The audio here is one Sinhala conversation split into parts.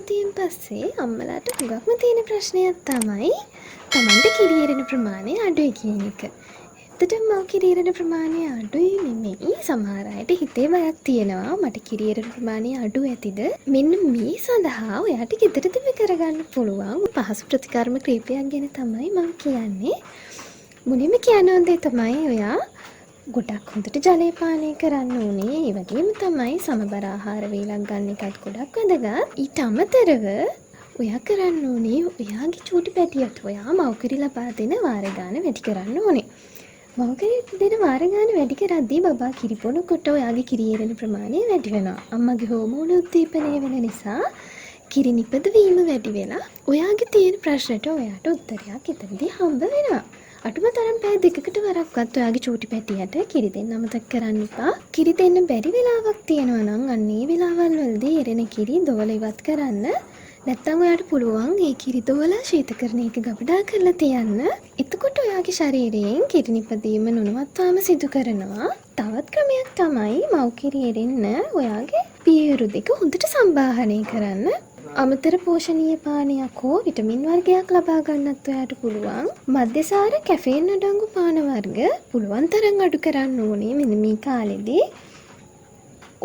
අවබෝධයෙන් පස්සේ අම්මලාට හුඟක්ම තියෙන ප්‍රශ්නයක් තමයි තමන්ට කිරි එරෙන ප්‍රමාණය අඩුයි කියන එක. ඇත්තටම මව් කිරි එරෙන ප්‍රමාණය අඩුයි නෙමෙයි. සමහර අයට හිතේ බයක් තියෙනවා මට කිරි එරෙන ප්‍රමාණය අඩු ඇතිද? මෙන්න මේ සඳහා ඔයාට ගෙදරදීම කරගන්න පුළුවන් පහසු ප්‍රතිකර්ම ක්‍රීපයක් ගැන තමයි මම කියන්නේ. මුලින්ම කියන්න ඕනේ තමයි ඔයා ගොඩක් හොඳට ජලය පානය කරන්න ඕනේ. ඒ වගේම තමයි සමබර ආහාර වේලක් ගන්න එකත් ගොඩක් වැදගත්. ඊට අමතරව ඔයා කරන්න ඕනේ ඔයාගේ චූටි පැටියට ඔයා මව්කිරි ලබා දෙන වාර ගාන වැඩි කරන්න ඕනේ. මව්කිරි දෙන වාර ගාන වැඩි කරද්දී බබා කිරි බොනකොට ඔයාගේ කිරි එරෙන ප්‍රමාණය වැඩි වෙනවා. අම්මගේ හෝමෝන උද්දීපනය වෙන නිසා කිරි නිපදවීම වැඩි වෙලා ඔයාගේ තියෙන ප්‍රශ්නට ඔයාට උත්තරයක් එතනදී හම්බ වෙනවා. අටුම තරම් පැය දෙකකට වරක්වත් ඔයාගේ චූටි පැටියට කිරි දෙන්න අමතක කරන්න එපා. කිරි දෙන්න බැරි වෙලාවක් තියෙනවා නම් අන්න ඒ වෙලාවල් වලදී එරෙන කිරි දෝල ඉවත් කරන්න. නැත්තම් ඔයාට පුළුවන් ඒ කිරි දෝල ශීතකරණයක ගබඩා කරලා තියන්න. එතකොට ඔයාගේ ශරීරයෙන් කිරි නිපදීම නොනවත්වාම සිදු කරනවා. තවත් ක්‍රමයක් තමයි මව් කිරි එරෙන්න ඔයාගේ පියවරු දෙක හොඳට සම්බාහනය කරන්න. අමතර පෝෂණීය පානයක් හෝ විටමින් වර්ගයක් ලබා ගන්නත් ඔයාට පුළුවන්. මධ්‍යසාර කැෆේන් අඩංගු පාන වර්ග පුළුවන් තරම් අඩු කරන්න ඕනේ මෙන්න මේ කාලෙදී.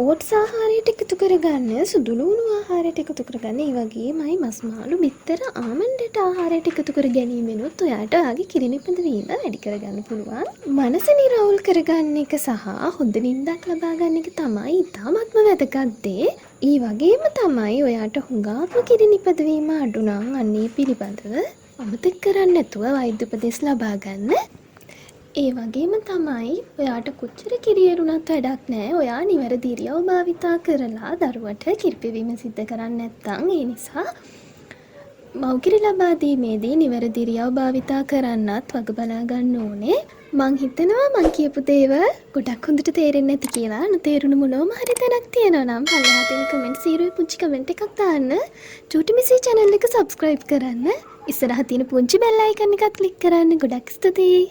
ඕට්ස් ආහාරයට එකතු කරගන්න, සුදු ලුණු ආහාරයට එකතු කරගන්න, ඒ වගේමයි මස් මාළු, බිත්තර, ආමණ්ඩට ආහාරයට එකතු කර ගැනීමෙනුත් ඔයාට ආගේ කිරි නිපදවීම වැඩි කරගන්න පුළුවන්. මනස නිරවුල් කරගන්න එක සහ හොඳ නිින්දක් ලබා ගන්න එක තමයි ඉතාමත්ම වැදගත් දේ. ඒ වගේම තමයි ඔයාට හුඟාක්ම කිරි නිපදවීම අඩු නම් අන්නේ පිළිබඳව අමතක කරන්නේ නැතුව වෛද්‍ය උපදෙස් ලබා ගන්න. ඒ වගේම තමයි ඔයාට කොච්චර කිරි එරුණත් වැඩක් නැහැ. ඔයා නිවැරදි ඉරියව් භාවිතා කරලා දරුවට කිරිපෙවීම සිද්ධ කරන්නේ නැත්නම් ඒ නිසා මව්කිරි ලබා දීමේදී නිවැරදි ඉරියව් භාවිතා කරන්නත් වග බලා ගන්න ඕනේ. මං හිතනවා මං කියපු දේවල් ගොඩක් හොඳට තේරෙන්නේ නැති කියලා. නොතේරුණු මොනවම හරි තැනක් තියෙනවා නම් පල්ලෙහා තියෙන කමෙන්ට් සීරුවේ පුංචි කමෙන්ට් එකක් දාන්න. චූටි මිසි channel එක subscribe කරන්න. ඉස්සරහ තියෙන පුංචි bell icon එකත් click කරන්න. ගොඩක් ස්තුතියි.